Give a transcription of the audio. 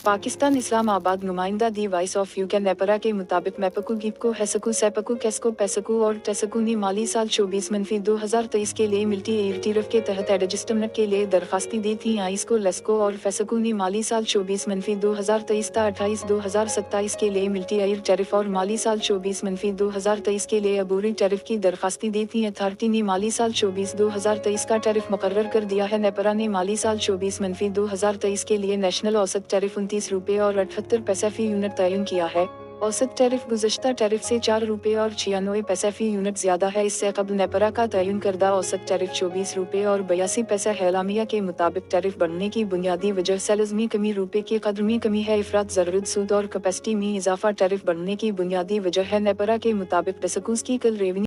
पाकिस्तान इस्लामाबाद नुमाइंदा दी voice of UK NEPRA के मुताबिक मैपकू गिपको हैसकू सैपकू कैस्को पैसकू और टेसकू ने माली साल 24-2023 के लिए मिल्टी एयर टीरफ के तहत एडजस्टमेंट के लिए दरखास्ती दी थी। आइसको लेस्को और फैसकू ने माली साल 24-2023 ता 28-2027 के लिए मिल्टी एयर टैरिफ और माली साल 24-2023 के लिए अबूरी टैरिफ की दरखास्ती दी थी। अथॉरिटी ने माली साल 24-2023 का टैरिफ मुकर्रर कर दिया है। नेपरा ने माली साल 24-2023 के लिए नेशनल औसत टैरिफ 29 रुपये और 78 पैसे फी यूनिट तयन किया है। औसत टैरिफ गुज़श्ता टैरिफ से 4 रुपये और 96 पैसे फी यूनिट ज्यादा है। इससे कबल नेपरा का तयन करदा औसत टैरिफ 24 रुपये और 82 पैसे है। एलामिया के मुताबिक टैरिफ बढ़ने की बुनियादी वजह सेल्स में कमी, रुपये की कदर में कमी है। अफराद ज़रूरत, सूद और कैपेसिटी में इजाफा टैरिफ बढ़ने की बुनियादी वजह है। नेपरा के मुताबिक टेसकूस की कल रेवेन्यू